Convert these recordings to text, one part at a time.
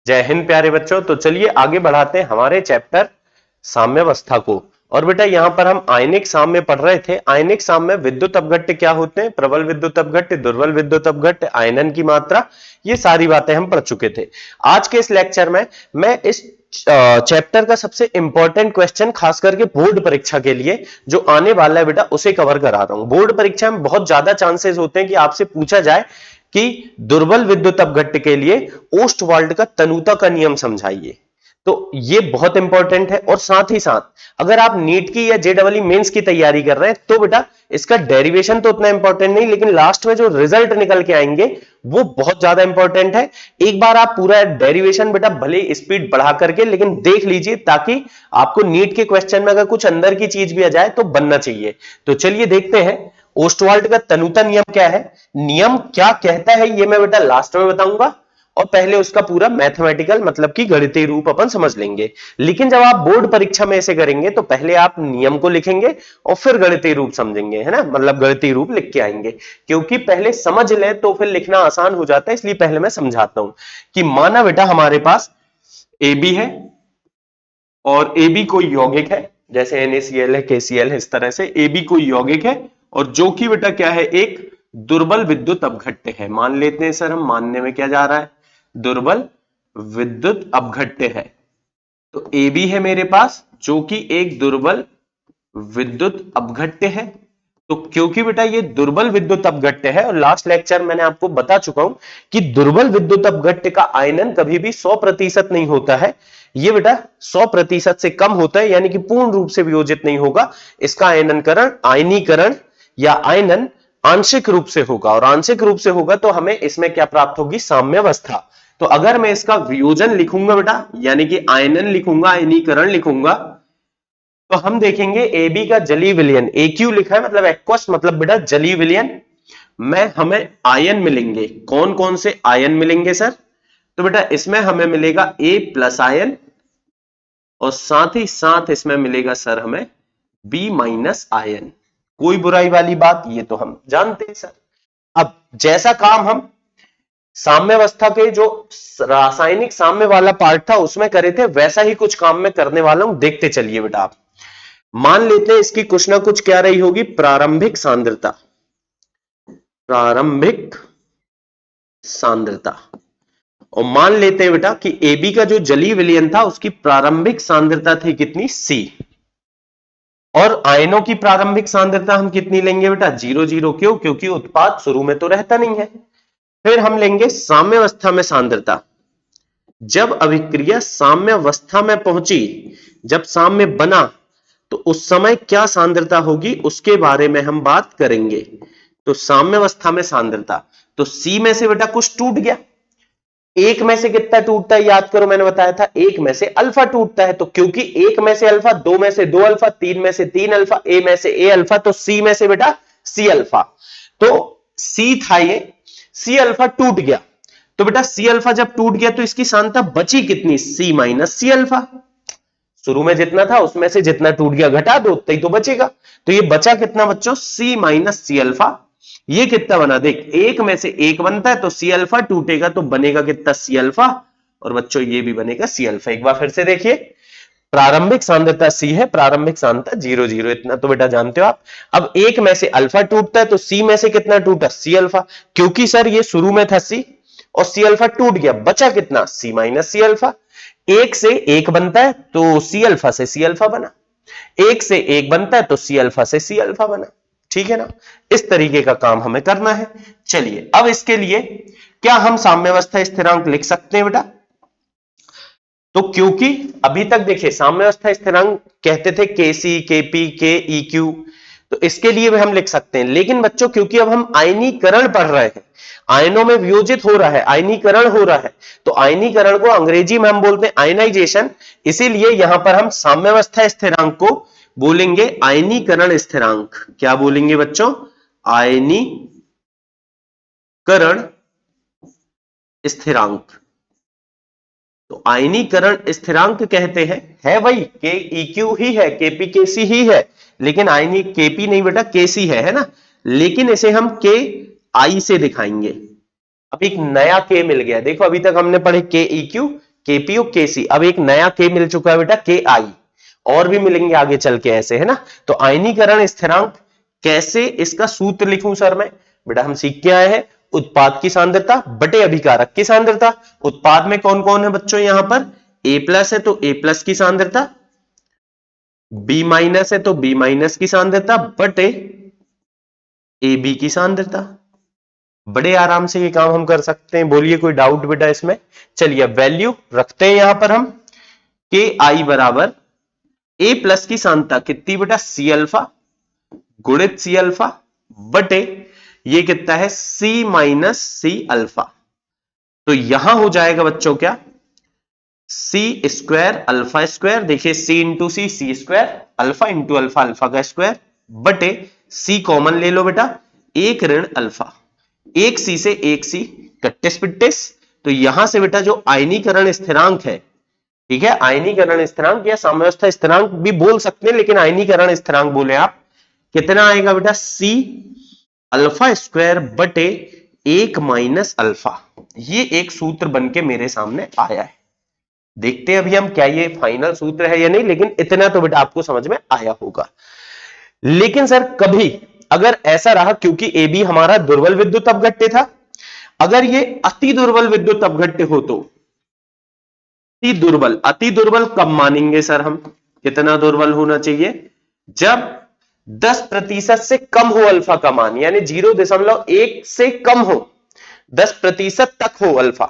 जय हिंद प्यारे बच्चों। तो चलिए आगे बढ़ाते हैं हमारे चैप्टर साम्यावस्था को। और बेटा यहां पर हम आयनिक साम्य पढ़ रहे थे। आयनिक साम्य विद्युत अपघट्य क्या होते हैं, प्रबल विद्युत अपघट्य, दुर्बल विद्युत अपघट्य, आयनन की मात्रा, ये सारी बातें हम पढ़ चुके थे। आज के इस लेक्चर में मैं इस चैप्टर का सबसे इंपॉर्टेंट क्वेश्चन खास करके बोर्ड परीक्षा के लिए जो आने वाला है बेटा उसे कवर करा रहा हूं। बोर्ड परीक्षा में बहुत ज्यादा चांसेस होते हैं कि आपसे पूछा जाए कि दुर्बल विद्युत अपघट्य के लिए ओस्टवाल्ड का तनुता का नियम समझाइए। तो ये बहुत इंपॉर्टेंट है। और साथ ही साथ अगर आप नीट की या जेडबलई मेंस की तैयारी कर रहे हैं तो बेटा इसका डेरिवेशन तो उतना इंपॉर्टेंट नहीं, लेकिन लास्ट में जो रिजल्ट निकल के आएंगे वो बहुत ज्यादा इंपॉर्टेंट है। एक बार आप पूरा डेरिवेशन बेटा भले स्पीड बढ़ा करके लेकिन देख लीजिए, ताकि आपको नीट के क्वेश्चन में अगर कुछ अंदर की चीज भी आ जाए तो बनना चाहिए। तो चलिए देखते हैं ओस्टवाल्ड का तनुता नियम क्या है, नियम क्या कहता है, ये मैं बेटा लास्ट में बताऊंगा। और पहले उसका पूरा मैथमेटिकल मतलब कि गणितीय रूप अपन समझ लेंगे। लेकिन जब आप बोर्ड परीक्षा में ऐसे करेंगे तो पहले आप नियम को लिखेंगे और फिर गणितीय रूप समझेंगे, है ना, मतलब गणितीय रूप लिख के आएंगे। क्योंकि पहले समझ ले तो फिर लिखना आसान हो जाता है, इसलिए पहले मैं समझाता हूं कि माना बेटा हमारे पास ए बी है और ए बी कोई यौगिक है, जैसे NaCl है, KCl है, इस तरह से ए बी कोई यौगिक है और जो कि बेटा क्या है, एक दुर्बल विद्युत अपघट्य है। मान लेते हैं सर, हम मानने में क्या जा रहा है, दुर्बल विद्युत अपघट्य है। तो ए बी है मेरे पास जो कि एक दुर्बल विद्युत अपघट्य है। तो क्योंकि बेटा ये दुर्बल विद्युत अपघट्य है और लास्ट लेक्चर मैंने आपको बता चुका हूं कि दुर्बल विद्युत अपघट्य का आयनन कभी भी 100% नहीं होता है। ये बेटा 100% से कम होता है, यानी कि पूर्ण रूप से वियोजित नहीं होगा। इसका आयननकरण, आयनीकरण या आयनन आंशिक रूप से होगा, और आंशिक रूप से होगा तो हमें इसमें क्या प्राप्त होगी, साम्यावस्था। तो अगर मैं इसका वियोजन लिखूंगा बेटा, यानी कि आयनन लिखूंगा, आयनीकरण लिखूंगा, तो हम देखेंगे ए बी का जलीय विलयन, AQ लिखा है मतलब एक्वस, मतलब बेटा जलीय विलयन में हमें आयन मिलेंगे। कौन कौन से आयन मिलेंगे सर, तो बेटा इसमें हमें मिलेगा A+ आयन और साथ ही साथ इसमें मिलेगा सर हमें B- आयन। कोई बुराई वाली बात, ये तो हम जानते हैं सर। अब जैसा काम हम साम्यावस्था के जो रासायनिक साम्य वाला पार्ट था उसमें करे थे, वैसा ही कुछ काम में करने वाला हूं, देखते चलिए बेटा। आप मान लेते हैं इसकी कुछ ना कुछ क्या रही होगी, प्रारंभिक सांद्रता, प्रारंभिक सांद्रता। और मान लेते हैं बेटा कि AB का जो जलीय विलयन था उसकी प्रारंभिक सांद्रता थी कितनी, C। और आयनों की प्रारंभिक सांद्रता हम कितनी लेंगे बेटा, 0 क्यों, क्योंकि उत्पाद शुरू में तो रहता नहीं है। फिर हम लेंगे साम्यावस्था में सांद्रता। जब अभिक्रिया साम्यावस्था में पहुंची, जब साम्य बना, तो उस समय क्या सांद्रता होगी उसके बारे में हम बात करेंगे। तो साम्यावस्था में सांद्रता, तो C में से बेटा कुछ टूट गया। एक में से कितना टूटता है, याद करो मैंने बताया था, एक में से अल्फा टूटता है। तो क्योंकि एक में से अल्फा, दो में से दो अल्फा, तीन में से तीन अल्फा, ए में से ए अल्फा, तो C में से बेटा C अल्फा। तो C था ये, C अल्फा टूट गया। तो बेटा C अल्फा जब टूट गया तो इसकी सांद्रता बची कितनी, C- अल्फा। शुरू में जितना था उसमें से जितना टूट गया घटा दो, उतना ही तो बचेगा। तो ये बचा कितना बच्चों, C- अल्फा। ये कितना बना, देख एक में से एक बनता है तो C अल्फा टूटेगा तो बनेगा कितना, C अल्फा। और बच्चों ये भी बनेगा C अल्फा। एक बार फिर से देखिए, प्रारंभिक सांद्रता C है, प्रारंभिक सांद्रता 0, इतना तो बेटा जानते हो आप। अब एक में से अल्फा टूटता है तो C में से कितना टूटा, C अल्फा। क्योंकि सर ये शुरू में था C और C अल्फा टूट गया, बचा कितना, C- अल्फा। एक से एक बनता है तो C अल्फा से C अल्फा बना, एक से एक बनता है तो C अल्फा से C अल्फा बना। ठीक है ना, इस तरीके का काम हमें करना है। चलिए अब इसके लिए क्या हम साम्यावस्था स्थिरांक लिख सकते हैं बेटा, तो क्योंकि अभी तक देखिए साम्यावस्था स्थिरांक कहते थे KC, KP, KEQ, तो इसके लिए भी हम लिख सकते हैं। लेकिन बच्चों क्योंकि अब हम आयनीकरण पढ़ रहे हैं, आयनों में वियोजित हो रहा है, आयनीकरण हो रहा है, तो आयनीकरण को अंग्रेजी में हम बोलते हैं आयनाइजेशन। इसीलिए यहां पर हम साम्यावस्था स्थिरांक को बोलेंगे आयनीकरण स्थिरांक। क्या बोलेंगे बच्चों, आयनीकरण स्थिरांक। तो आयनीकरण स्थिरांक कहते हैं, है वही KEQ ही है, KPKC ही है, लेकिन आयनी KP नहीं बेटा, KC है ना। लेकिन इसे हम KI से दिखाएंगे। अब एक नया K मिल गया, देखो अभी तक हमने पढ़े KEQ, केपी और केसी, अब एक नया के मिल चुका है बेटा के आई, और भी मिलेंगे आगे चल के ऐसे, है ना। तो आयनीकरण स्थिरांक कैसे इसका सूत्र लिखूं सर मैं, बेटा हम सीख के आए हैं उत्पाद की सांद्रता बटे अभिकारक की सांद्रता। उत्पाद में कौन कौन है बच्चों, यहां पर A प्लस है तो A प्लस की सांद्रता, B माइनस है तो B माइनस की सांद्रता बटे AB की सांद्रता। बड़े आराम से ये काम हम कर सकते हैं, बोलिए कोई डाउट बेटा इसमें। चलिए वैल्यू रखते हैं यहां पर हम, के आई बराबर A प्लस की सांद्रता कितनी बेटा C अल्फा गुणित C अल्फा बटे ये कितना है C माइनस C अल्फा। तो यहां हो जाएगा बच्चों क्या, C स्क्वायर अल्फा स्क्वायर, देखिए C into C square, alpha into alpha alpha का स्क्वायर बटे C कॉमन ले लो बेटा, एक ऋण अल्फा, एक C से एक C कट्टिस पिट्टिस। तो यहां से बेटा जो आयनीकरण स्थिरांक है, ठीक है, आयनीकरण स्थिरांक या साम्यावस्था स्थिरांक भी बोल सकते हैं, लेकिन आयनीकरण स्थिरांक बोले आप, कितना आएगा बेटा C अल्फा स्क्वायर बटे एक माइनस अल्फा। ये एक सूत्र बनके मेरे सामने आया है। देखते हैं अभी हम क्या ये फाइनल सूत्र है या नहीं, लेकिन इतना तो बेटा आपको समझ में आया होगा। लेकिन सर कभी अगर ऐसा रहा, क्योंकि ए बी हमारा दुर्बल विद्युत अपघट्य था, अगर ये अति दुर्बल विद्युत अपघट्य हो तो अति दुर्बल कब मानेंगे सर हम, कितना दुर्बल होना चाहिए, जब 10% से कम हो अल्फा का मान, यानी 0.1 से कम हो, 10% तक हो अल्फा,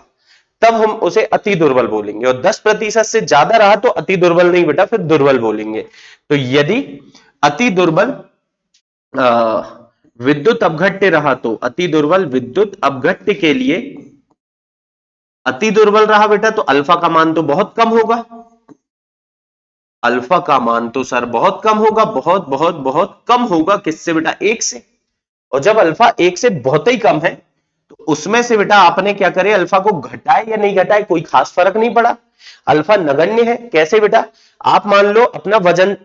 तब हम उसे अति दुर्बल बोलेंगे। और 10% से ज्यादा रहा तो अति दुर्बल नहीं बेटा, फिर दुर्बल बोलेंगे। तो यदि अति दुर्बल विद्युत अपघट्य रहा तो अति दुर्बल विद्युत अपघट्य के लिए अति दुर्बल रहा बेटा तो अल्फा का मान तो बहुत कम होगा, अल्फा का मान तो सर बहुत कम होगा, बहुत बहुत बहुत कम होगा, किससे बेटा, एक से। और जब अल्फा एक से बहुत ही कम है तो उसमें से बेटा आपने क्या करे, अल्फा को घटाए या नहीं घटाए कोई खास फर्क नहीं पड़ा, अल्फा नगण्य है। कैसे बेटा, आप मान लो अपना वजन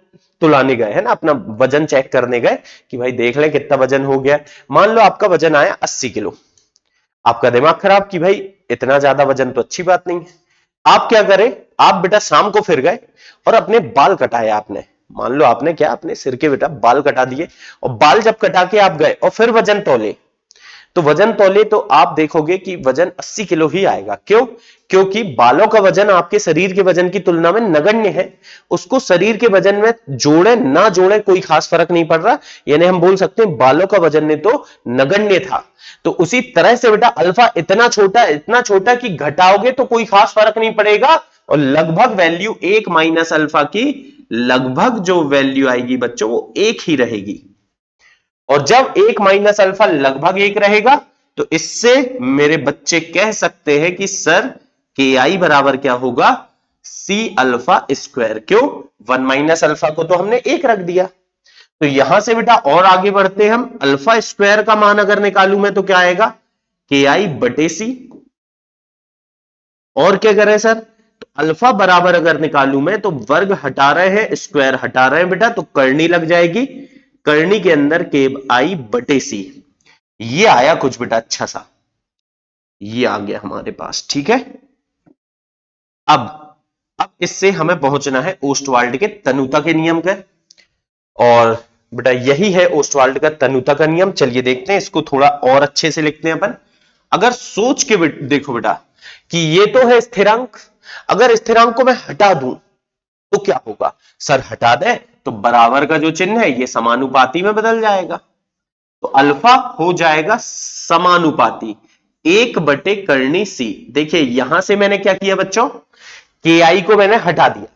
तुलाने गए, है ना, अपना वजन चेक करने गए कि भाई देख लें कितना वजन हो गया, मान लो आपका वजन आया 80 किलो, आपका दिमाग खराब कि भाई इतना ज्यादा वजन तो अच्छी बात नहीं है। आप क्या करें, आप बेटा शाम को फिर गए और अपने बाल कटाए आपने, मान लो आपने क्या अपने सिर के बेटा बाल कटा दिए, और बाल जब कटा के आप गए और फिर वजन तौले, तो वजन तौले तो आप देखोगे कि वजन 80 किलो ही आएगा। क्यों, क्योंकि बालों का वजन आपके शरीर के वजन की तुलना में नगण्य है, उसको शरीर के वजन में जोड़े ना जोड़े कोई खास फर्क नहीं पड़ रहा, यानी हम बोल सकते हैं बालों का वजन ने तो नगण्य था। तो उसी तरह से बेटा अल्फा इतना छोटा कि घटाओगे तो कोई खास फर्क नहीं पड़ेगा, और लगभग वैल्यू एक माइनस अल्फा की लगभग जो वैल्यू आएगी बच्चों वो एक ही रहेगी। और जब एक माइनस अल्फा लगभग एक रहेगा तो इससे मेरे बच्चे कह सकते हैं कि सर के आई बराबर क्या होगा, सी अल्फा स्क्वायर। क्यों, 1 माइनस अल्फा को तो हमने एक रख दिया। तो यहां से बेटा और आगे बढ़ते हैं हम, अल्फा स्क्वायर का मान अगर निकालू मैं तो क्या आएगा, के आई बटे सी। और क्या करें सर, तो अल्फा बराबर अगर निकालू मैं तो वर्ग हटा रहे हैं स्क्वायर हटा रहे हैं बेटा, तो करनी लग जाएगी, करनी के अंदर के आई बटे सी। ये आया कुछ बेटा अच्छा सा, ये आ गया हमारे पास, ठीक है। अब इससे हमें पहुंचना है ओस्टवाल्ड के तनुता के नियम का, और बेटा यही है ओस्टवाल्ड का तनुता का नियम। चलिए देखते हैं इसको थोड़ा और अच्छे से लिखते हैं अपन। अगर सोच के देखो बेटा कि ये तो है स्थिरांक, अगर स्थिरांक को मैं हटा दूं तो क्या होगा, सर हटा दें तो बराबर का जो चिन्ह है ये समानुपाती में बदल जाएगा, तो अल्फा हो जाएगा समानुपाती 1 बटे करनी सी। देखिए यहां से मैंने क्या किया बच्चों, के आई को मैंने हटा दिया,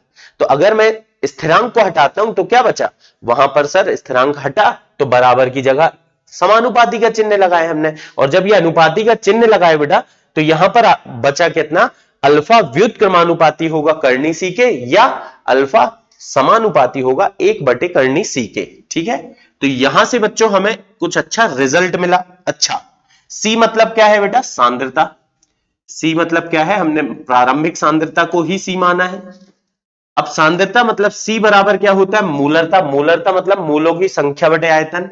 तो अगर मैं स्थिरांक को हटाता हूं तो क्या बचा, वहां पर सर स्थिरांक हटा तो बराबर की जगह समानुपाती का चिन्ह लगाए हमने, और जब ये अनुपाती का चिन्ह लगाए बेटा तो यहां पर बचा कितना, अल्फा व्युत्क्रमानुपाती होगा करनी सी के, या अल्फा समानुपाती होगा 1 बटे करनी सी के, ठीक है। तो यहां से बच्चों हमें कुछ अच्छा रिजल्ट मिला। अच्छा, सी मतलब क्या है बेटा, सांद्रता, सी मतलब क्या है, हमने प्रारंभिक सांद्रता को ही सी माना है। अब सांद्रता मतलब सी बराबर क्या होता है, मूलरता, मूलरता मतलब मूलों की संख्या बटे आयतन,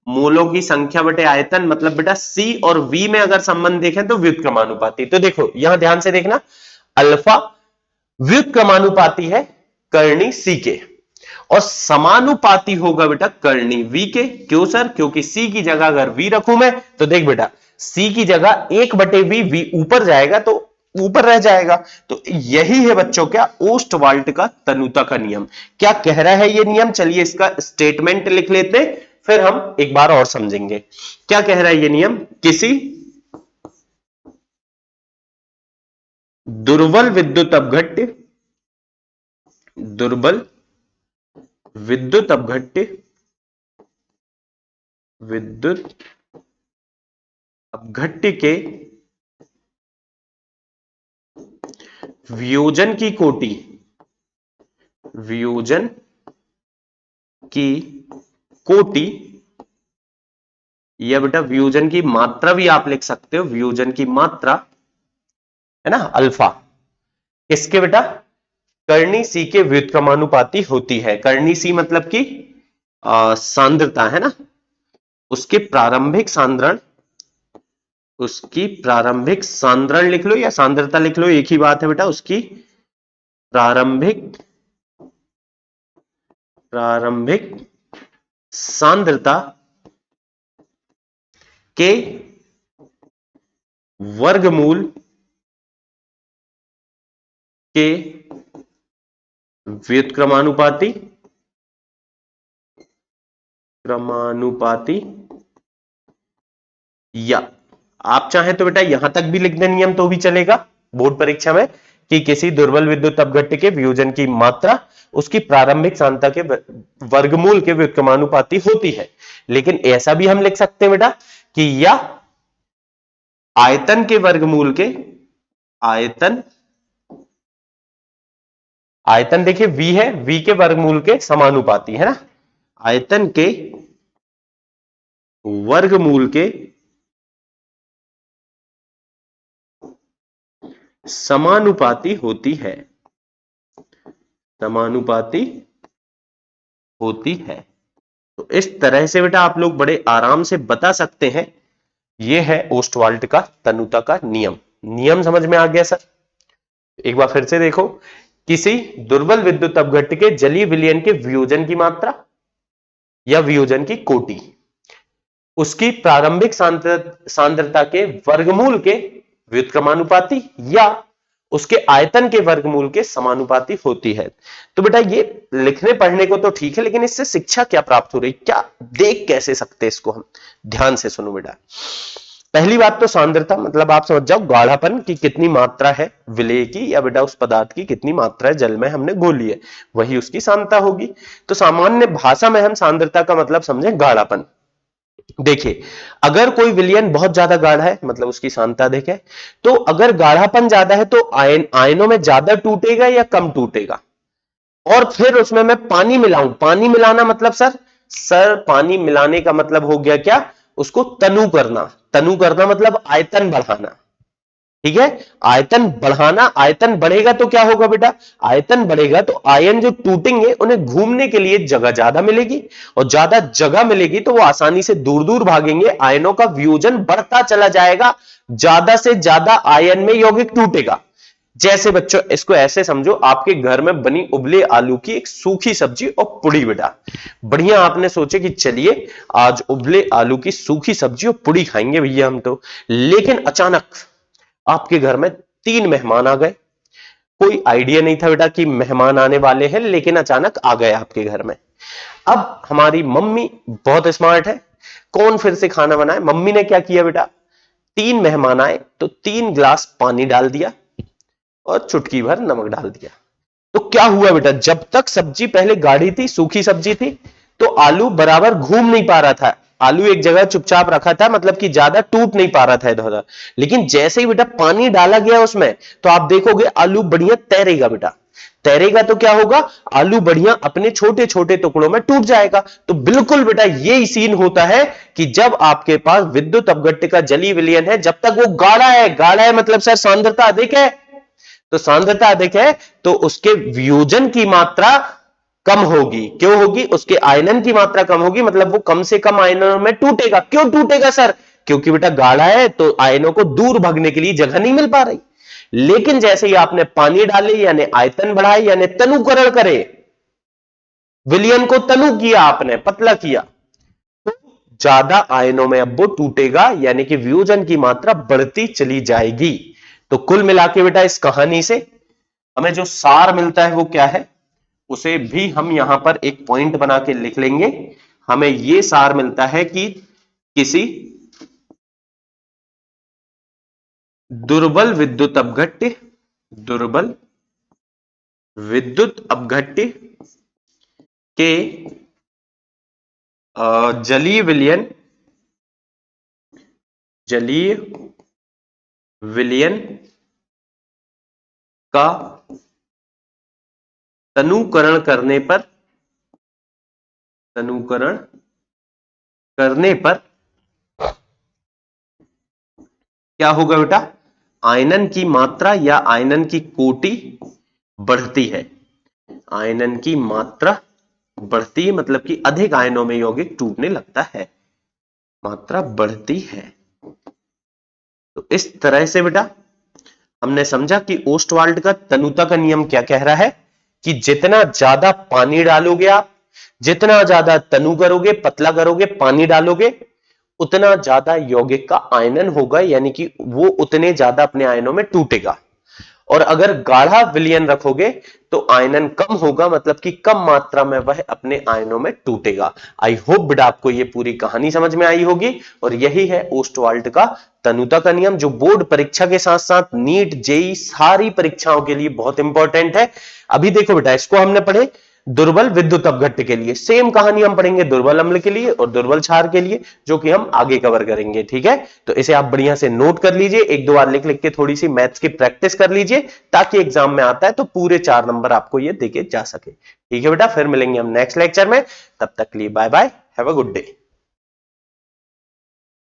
मूलों की संख्या बटे आयतन मतलब बेटा सी और वी में अगर संबंध देखें तो व्युत्क्रमानुपाती। तो देखो यहां ध्यान से देखना, अल्फा व्युत्क्रमानुपाती है कर्णी सी के, और समानुपाती होगा बेटा कर्णी वी के। क्यों सर? क्योंकि सी की जगह अगर वी रखूं मैं तो देख बेटा, सी की जगह 1/वी, वी ऊपर जाएगा तो ऊपर रह जाएगा। तो यही है बच्चों क्या, ओस्टवाल्ट का तनुता का नियम। क्या कह रहा है ये नियम? चलिए इसका स्टेटमेंट लिख लेते, फिर हम एक बार और समझेंगे क्या कह रहा है ये नियम। किसी दुर्बल विद्युत अपघट्य, दुर्बल विद्युत अपघट्य, विद्युत अपघट्य के वियोजन की कोटि, वियोजन की कोटि, या बेटा वियोजन की मात्रा भी आप लिख सकते हो, वियोजन की मात्रा है ना अल्फा, किसके बेटा? कर्णी सी के व्युत्क्रमानुपाती होती है। कर्णी सी मतलब कि सांद्रता है ना, उसके प्रारंभिक सांद्रण, उसकी प्रारंभिक सांद्रण लिख लो या सांद्रता लिख लो, एक ही बात है बेटा। उसकी प्रारंभिक सांद्रता के वर्गमूल के व्युत्क्रमानुपाती या आप चाहें तो बेटा यहां तक भी लिख दें नियम तो भी चलेगा बोर्ड परीक्षा में, कि किसी दुर्बल विद्युत अपघट्य के वियोजन की मात्रा उसकी प्रारंभिक सांद्रता के वर्गमूल के व्युत्क्रमानुपाती होती है। लेकिन ऐसा भी हम लिख सकते हैं बेटा कि या आयतन के वर्गमूल के, आयतन देखिए v है, v के वर्गमूल के समानुपाती है ना, आयतन के वर्गमूल के समानुपाती होती है, समानुपाती होती है। तो इस तरह से बेटा आप लोग बड़े आराम से बता सकते हैं। यह है ओस्टवाल्ट का तनुता का नियम। नियम समझ में आ गया सर? एक बार फिर से देखो, किसी दुर्बल विद्युत अपघट्य के जलीय विलयन के वियोजन की मात्रा या वियोजन की कोटि उसकी प्रारंभिक सांद्रता के वर्गमूल के व्युत्क्रमानुपाती या उसके आयतन के वर्गमूल के समानुपाती होती है। तो बेटा ये लिखने पढ़ने को तो ठीक है, लेकिन इससे शिक्षा क्या प्राप्त हो रही, क्या देख कैसे सकते इसको हम? ध्यान से सुनो बेटा। पहली बात तो सांद्रता, मतलब आप समझ जाओ गाढ़ापन की कितनी मात्रा है विलेय की, या बेटा उस पदार्थ की कितनी मात्रा है जल में हमने घोली है, वही उसकी सांद्रता होगी। तो सामान्य भाषा में हम सांद्रता का मतलब समझे गाढ़ापन। देखिए अगर कोई विलयन बहुत ज्यादा गाढ़ा है मतलब उसकी सांद्रता देखें, तो अगर गाढ़ापन ज्यादा है तो आयनों में ज्यादा टूटेगा या कम टूटेगा। और फिर उसमें मैं पानी मिलाऊं, पानी मिलाना मतलब सर पानी मिलाने का मतलब हो गया क्या, उसको तनु करना। तनु करना मतलब आयतन बढ़ाना, ठीक है? आयतन बढ़ाना, आयतन बढ़ेगा तो क्या होगा बेटा? आयतन बढ़ेगा तो आयन जो टूटेंगे उन्हें घूमने के लिए जगह ज्यादा मिलेगी, और ज्यादा जगह मिलेगी तो वो आसानी से दूर दूर भागेंगे, आयनों का वियोजन बढ़ता चला जाएगा, ज्यादा से ज्यादा आयन में यौगिक टूटेगा। जैसे बच्चों इसको ऐसे समझो, आपके घर में बनी उबले आलू की एक सूखी सब्जी और पुड़ी बेटा, बढ़िया आपने सोचे कि चलिए आज उबले आलू की सूखी सब्जी और पुड़ी खाएंगे भैया हम तो, लेकिन अचानक आपके घर में 3 मेहमान आ गए। कोई आइडिया नहीं था बेटा कि मेहमान आने वाले हैं, लेकिन अचानक आ गए आपके घर में। अब हमारी मम्मी बहुत स्मार्ट है, कौन फिर से खाना बनाए? मम्मी ने क्या किया बेटा, 3 मेहमान आए तो 3 गिलास पानी डाल दिया और चुटकी भर नमक डाल दिया। तो क्या हुआ बेटा, जब तक सब्जी पहले गाढ़ी थी, सूखी सब्जी थी, तो आलू बराबर घूम नहीं पा रहा था, आलू एक जगह चुपचाप रखा था, मतलब कि ज्यादा टूट नहीं पा रहा था इधर उधर। लेकिन जैसे ही बेटा पानी डाला गया उसमें, तो आप देखोगे आलू बढ़िया तैरेगा बेटा। तैरेगा तो क्या होगा, आलू बढ़िया अपने छोटे छोटे टुकड़ों में टूट जाएगा। तो बिल्कुल बेटा यही सीन होता है कि जब आपके पास विद्युत अपघट्य का जलीय विलयन है, जब तक वो गाढ़ा है, गाढ़ा है मतलब सर सांद्रता अधिक है, तो सांद्रता अधिक है तो उसके वियोजन की मात्रा कम होगी। क्यों होगी? उसके आयनन की मात्रा कम होगी, मतलब वो कम से कम आयनों में टूटेगा। क्यों टूटेगा सर? क्योंकि बेटा गाढ़ा है तो आयनों को दूर भागने के लिए जगह नहीं मिल पा रही। लेकिन जैसे ही आपने पानी डाले यानी आयतन बढ़ाए यानी तनुकरण करे, विलयन को तनु किया आपने, पतला किया, तो ज्यादा आयनों में अब वो टूटेगा यानी कि वियोजन की मात्रा बढ़ती चली जाएगी। तो कुल मिला के बेटा इस कहानी से हमें जो सार मिलता है वो क्या है, उसे भी हम यहां पर एक पॉइंट बना के लिख लेंगे। हमें यह सार मिलता है कि किसी दुर्बल विद्युत अपघट्य, दुर्बल विद्युत अपघट्य के जलीय विलयन, जलीय विलयन का तनुकरण करने पर, तनुकरण करने पर क्या होगा बेटा, आयनन की मात्रा या आयनन की कोटि बढ़ती है। आयनन की मात्रा बढ़ती है मतलब कि अधिक आयनों में यौगिक टूटने लगता है, मात्रा बढ़ती है। तो इस तरह से बेटा हमने समझा कि ओस्टवाल्ड का तनुता का नियम क्या कह रहा है कि जितना ज्यादा पानी डालोगे आप, जितना ज्यादा तनु करोगे, पतला करोगे, पानी डालोगे, उतना ज्यादा यौगिक का आयनन होगा यानी कि वो उतने ज्यादा अपने आयनों में टूटेगा। और अगर गाढ़ा विलयन रखोगे तो आयनन कम होगा मतलब कि कम मात्रा में वह अपने आयनों में टूटेगा। आई होप बेटा आपको ये पूरी कहानी समझ में आई होगी और यही है ओस्टवाल्ड का तनुता का नियम, जो बोर्ड परीक्षा के साथ साथ नीट, जेई सारी परीक्षाओं के लिए बहुत इंपॉर्टेंट है। अभी देखो बेटा, इसको हमने पढ़े दुर्बल विद्युत अपघट्य के लिए, सेम कहानी हम पढ़ेंगे दुर्बल अम्ल के लिए और दुर्बल क्षार के लिए, जो कि हम आगे कवर करेंगे। ठीक है, तो इसे आप बढ़िया से नोट कर लीजिए, एक दो बार लिख लिख के थोड़ी सी मैथ्स की प्रैक्टिस कर लीजिए ताकि एग्जाम में आता है तो पूरे 4 नंबर आपको ये देके जा सके। ठीक है बेटा, फिर मिलेंगे हम नेक्स्ट लेक्चर में, तब तक के लिए bye bye, have a good day.